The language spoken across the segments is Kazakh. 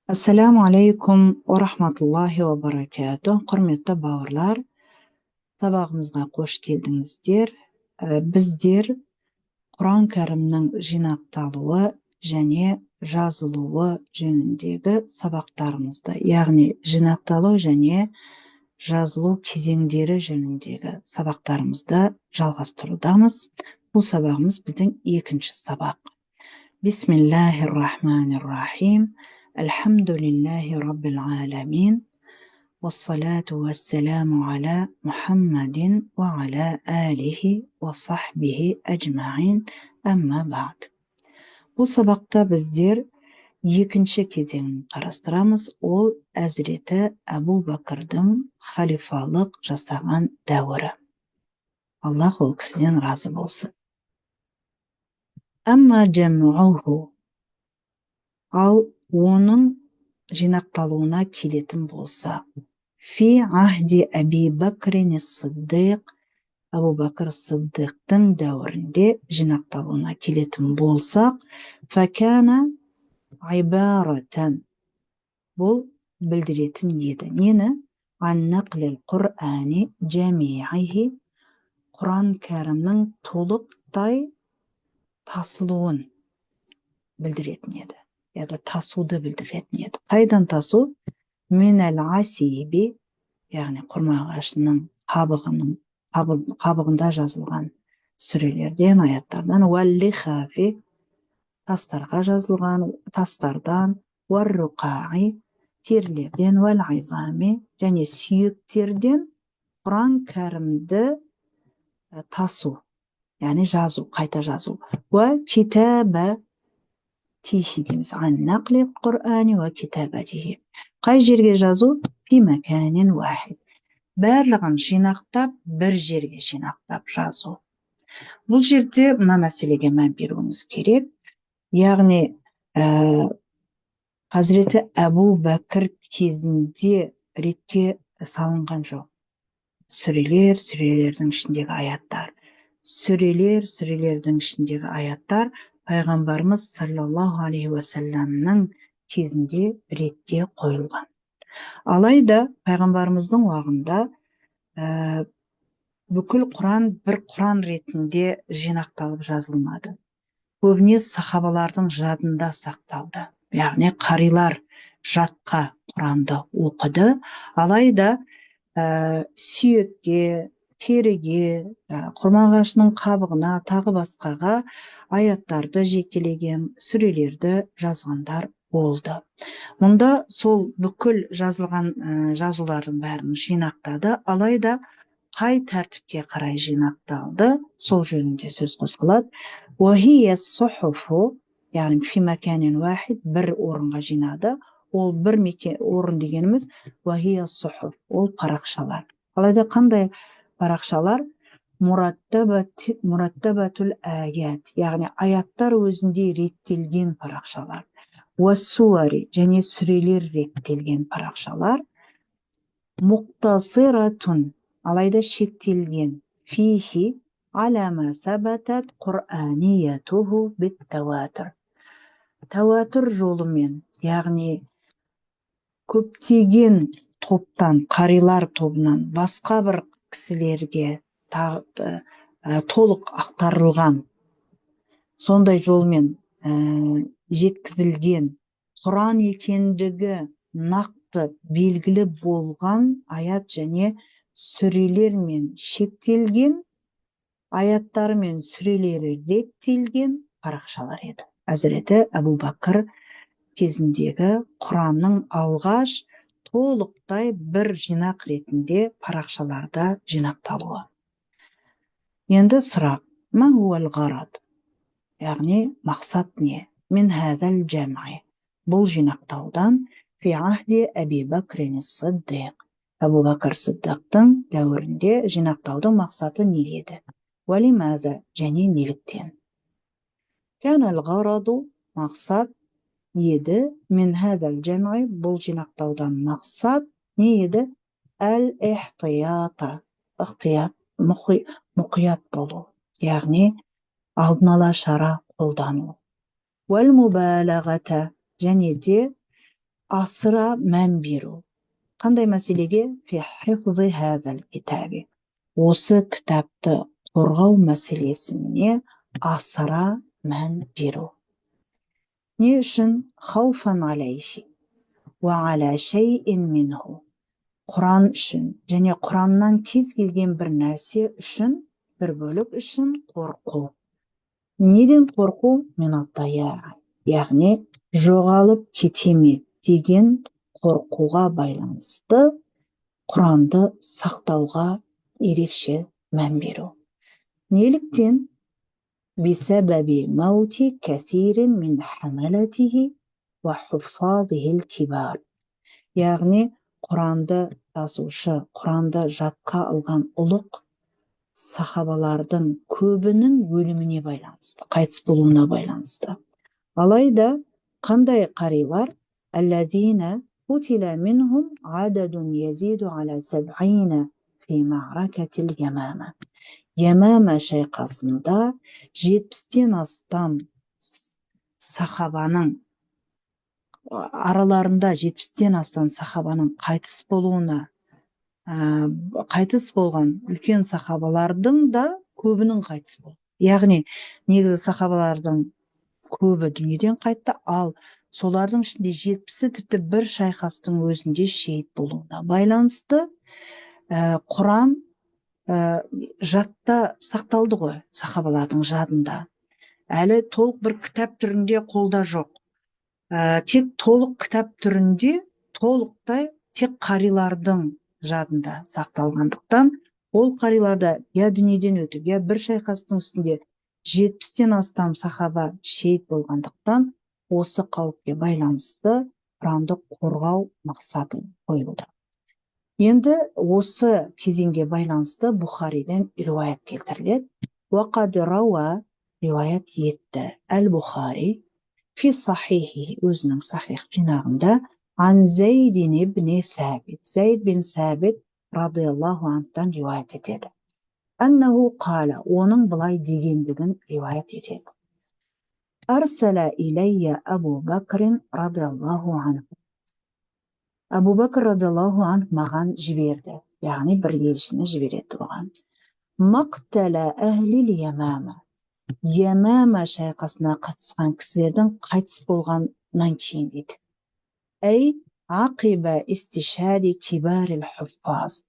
Assalamu alaikum wa rahmatullahi wa barakatuh. Құрметті бауырлар, сабағымызға қош келдіңіздер. Біздер Құран кәрімнің жинақталуы және жазылуы жөніндегі сабақтарымызды, яғни жинақталу және жазылу кезеңдері жөніндегі сабақтарымызды жалғастырудамыз. Бұл сабағымыз біздің екінші сабақ. Бисмиллахир-рахманир-рахим. Алхамдулиллахи раббил аламин. Вассалату вассаламу аля Мухаммадин ва аля алихи ва сахбихи аджмаин. Амма ба'д. Бұл сабақта біздер екінші кезеңін қарастырамыз. Ол Әзіреті Әбу Бәкірдің халифалық жасаған дәуірі. Аллах ол кісіден разы болсын. Амма жамъуху, ал оның жинақталуына келетін болса, фи ахди Аби Бәкрин ас-Сиддиқ, Абу Бәкір Сиддиқтың дәуірінде жинақталуына келетін болсақ, факана айбаратан, бұл білдіретін еді. Нені? Ан нақлил Құр'ани жамиғихи, Құран кәрімнің толықтай тасылуын білдіретін еді. Яда тасуды білдіретін еді. Қайдан тасу? Минәл асиби, яғни құрма ағашының қабығында жазылған сүрелерден, аяттардан, уәл-лихафи, тастарға жазылған тастардан, уәр-руқаи, терілерден, уәл-айзами, және сүйектерден Құран кәрімді тасу, яғни жазу, қайта жазу. Уә китаба тихи дейміз. Ан нақли Құр'ани уә китабатихи. Қай жерге жазу? Фи мәкәнин уахид. Барлығын жинақтап, бір жерге жинақтап жазу. Бұл жерде мына мәселеге мән беруіміз керек. Яғни Хазіреті Әбу Бәкір кезінде ретке салынған жоқ. Сүрелер, сүрелердің ішіндегі аяттар. Сүрелердің ішіндегі аяттар Пайғамбарымыз саллаллаху алейхи уассаламның кезінде ретке қойылған. Алайда Пайғамбарымыздың уағында бүкіл Құран бір Құран ретінде жинақталып жазылмады. Көбіне сахабалардың жадында сақталды. Яғни қарилар жатқа Құранды оқыды. Алайда сүйекке, теріге, құрма ағашының қабығына, тағы басқаға аяттарды жекелеген, сүрелерді жазғандар болды. Мұнда сол бүкіл жазылған жазулардың бәрін жинақтады. Алайда қай тәртіпке қарай жинақталды, сол жөнінде сөз қозғалады. Уахия сухуфу, яғни фи мәкәнин уахид, бір орынға жинады. Ол бір орын дегеніміз уахия сухуф, ол парақшалар. Алайда қандай парақшалар? Мураттабатул аят, яғни аяттар өзінде реттелген парақшалар. Уассуари, және сүрелер реттелген парақшалар. Муқтасиратун, алайда шектелген. Фихи алама сабатат Құр'аниятуху бит тауатыр. Тауатыр жолымен, яғни көптеген топтан, қарилар тобынан басқа бір кісілерге толық ақтарылған, сондай жолмен жеткізілген Құран екендігі нақты белгілі болған аят және сүрелермен шектелген, аяттары мен сүрелері реттелген парақшалар еді. Әзіреті Әбу Бәкір кезіндегі Құранның алғаш толықтай бір жинақ ретінде парақшаларда жинақталуы. Енді сұрақ, ма хуал ғарад, яғни мақсат не? Мин хазал жамъи, бұл жинақтаудан фи ахди Аби Бәкрин ас-Сиддиқ, Әбу Бәкір Сиддиқтың дәуірінде жинақтаудың мақсаты не еді? Валимаза, және неліктен? Канал ғараду, мақсат еді, мин хазал жамъи, бұл жинақтаудан мақсат не еді? Әл-ихтията, ихтият, мұқият болу, яғни алдын ала шара қолдану. Уәл-мубалағата, және де асыра мән беру. Қандай мәселеге? Фи хифзи хазал китаби. Осы кітапты қорғау мәселесіне асыра мән беру. Не үшін? Хауфан алейхи ва аля шейин минху. Құран үшін және Құраннан кез келген бір нәрсе үшін, бір бөлік үшін қорқу. Неден қорқу? Минаттая, яғни жоғалып кетеме деген қорқуға байланысты Құранды сақтауға ерекше мән беру. Неліктен? Бисәбәби маути кәсирин мин хамалатихи ва хуффазихил кибар. Яғни Құранды тасушы, Құранды жатқа алған ұлық сахабалардың көбінің өліміне байланысты, қайтыс болуына байланысты. Алайда қандай қарилар? Әлләзина қутила минхум ададун язиду аля саб'ина фи ма'ракатил ямама. Ямама шайқасында 70-тен астам сахабаның араларында 70-тен астам сахабаның қайтыс болған үлкен сахабалардың да көбінің қайтыс болды. Яғни негізі сахабалардың көбі дүниеден қайтты, ал солардың ішінде 70-і тіпті бір шайқастың өзінде шейіт болуына байланысты Құран жадта сақталды ғой, сахабалардың жадында. Әлі толық бір кітап түрінде қолда жоқ. Тек толық кітап түрінде, толықтай тек қарилардың жадында сақталғандықтан, ол қариларда я дүниеден өтіп, я бір шайқастың үстінде 70-тен астам сахаба шейіт болғандықтан, осы қауіпке байланысты Құранды қорғау мақсаты қойылды. Енді осы кезеңге байланысты Бұхариден риуаят келтіріледі. Уақад рауа риуаят етті әл-Бұхари фи сахихи, өзінің сахих жинағында, ан Зайдин ибн Сәбит, Зайд бин Сәбит радиаллаху анхтан риуаят етеді. Аннаху қала, оның бұлай дегендігін риуаят етеді. Арсала илайя Абу Бакрин радиаллаху анху. Абу Бакр радиаллаху анх маған жіберді, яғни бір елшіні жібереді оған. Мақтала әхлил ямама. Ямама шайқасына қатысқан кісілердің қайтыс болғаннан кейін дейді. Әй ақиба истишади кибарил хуффаз.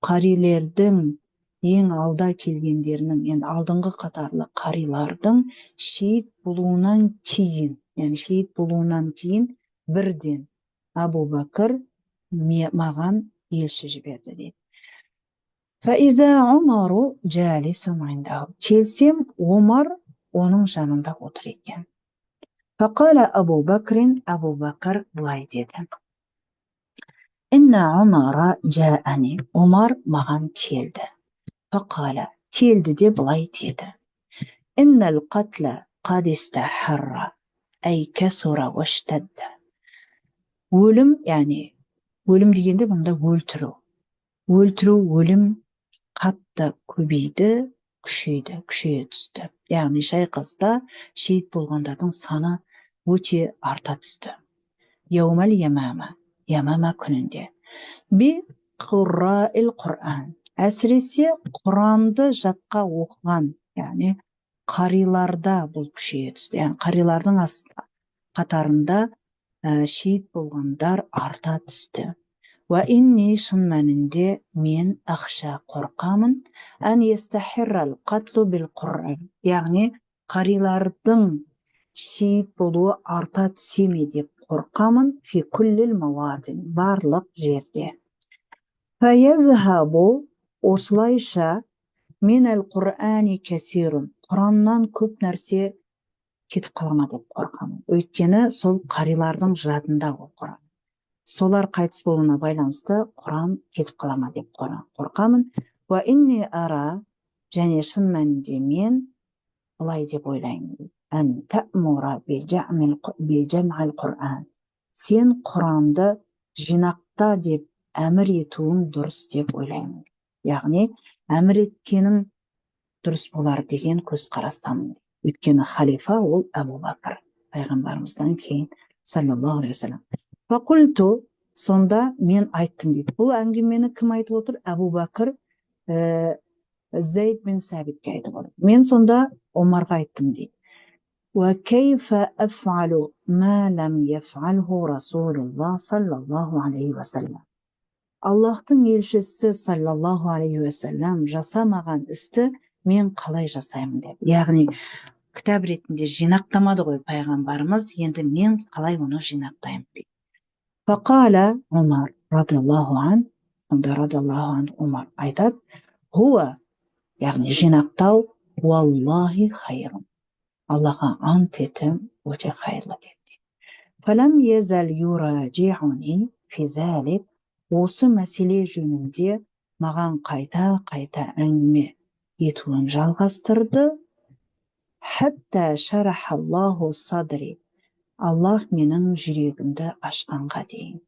Қарилердің ең алда келгендерінің, енді алдыңғы қатарлы қарилардың шейіт болуынан кейін, бірден Абу Бакр маған елші жіберді дейді. Фаиза Умару джалисун индаху. Келсем, Омар оның жанында отыр екен. Фақала Абу Бакрин, Абу Бакр былай деді. Инна Умара джаани. Омар маған келді. Фақала, келді де былай деді. Иннал қатла қад истахарра, әй кәсура уаштадда. Өлім, яғни өлім дегенде бұнда өлтіру, өлім қатты көбейді, күшейе түсті. Яғни шайқаста шейіт болғандардың саны өте арта түсті. Яумал ямама, ямама күнінде. Би құрраил Құран. Әсіресе Құранды жатқа оқыған, яғни қариларда бұл күшейе түсті. Яғни қарилардың қатарында шейіт болғандар арта түсті. Ва инни, шын мәнінде мен ақша қорқамын, ән естахиррал қатлу бил Құран. Яғни қарилардың шейіт болуы арта түсеме деп қорқамын, фи күллил мауатин, барлық жерде. Фаязхабу, осылайша, минал Құрани кәсирун, Құраннан көп нәрсе кетіп қалама деп қорқамын. Өйткені сол қарилардың жадында ол Құран. Солар қайтыс болуына байланысты Құран кетіп қалама деп қорқамын. Ва инни ара, және шын мәнінде мен былай деп ойлаймын. Ән тәмура бил жам'ил Құран. Сен Құранды жинақта деп әмір етуің дұрыс деп ойлаймын. Яғни әмір еткенің дұрыс болар деген көзқарастамын. Өйткені халифа ол Абу Бакр, пайғамбарымыздан кейін, саллаллаху алейхи ва саллям. Фақульту, сонда мен айттым дейді. Бұл әңгімені кім айтып отыр? Әбу Бәкір Зейд бин Сәбитке айтып отыр. Мен сонда Омарға айттым дейді. وكيف أفعل ما لم يفعله رسول الله صلى الله عليه وسلم. Аллахтың елшісі саллаллаху алейхи уассалам жасамаған істі мен қалай жасаймын деп. Яғни кітап ретінде жинақтамады ғой пайғамбарымыз, енді мен қалай оны жинақтаймын дейді. Фақала Омар радиаллаху ан, онда радиаллаху ан Омар айтады, хуа, яғни жинақтау, уаллахи хайрун, Аллаға ант етем, өте қайырлы деді. Фалам езәл юражиуни фи залик, осы мәселе жөнінде маған қайта әңгіме етуін жалғастырды. Хәтта шарахаллаху садри, Аллах менің жүрегімді ашқанға дейін.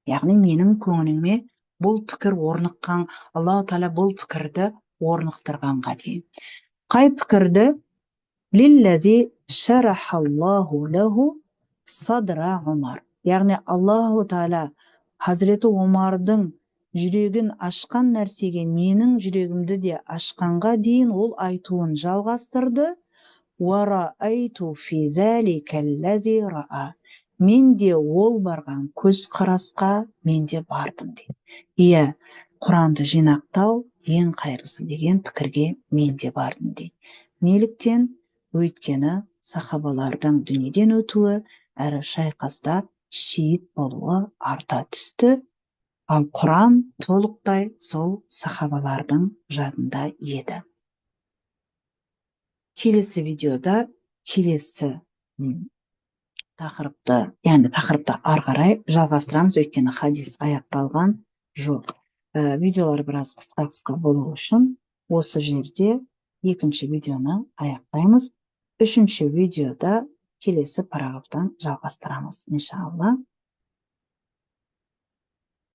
Яғни менің көңіліме бұл пікір орныққан, Аллаху Тағала бұл пікірді орнықтырғанға дейін. Қай пікірді? Лиллази шарахаллаху лаху садра Умар. Яғни Аллаху Тағала Хазіреті Омардың жүрегін ашқан нәрсеге менің жүрегімді де ашқанға дейін ол айтуын жалғастырды. Вараайту фи залика аллази раа. Мен де ол барған көзқарасқа мен де бардым дейді. Иә, Құранды жинақтау ең қайырлысы деген пікірге мен де бардым дейді. Неліктен? Өйткені сахабалардың дүниеден өтуі әрі шайқаста шейіт болуы арта түсті. Ал Құран толықтай сол сахабалардың жадында еді. Келесі видеода келесі тақырыпты ары қарай жалғастырамыз, өйткені хадис аяқталған жоқ. Видеолар біраз қысқа болу үшін осы жерде екінші видеоны аяқтаймыз. Үшінші видеода келесі параграфтан жалғастырамыз, иншалла.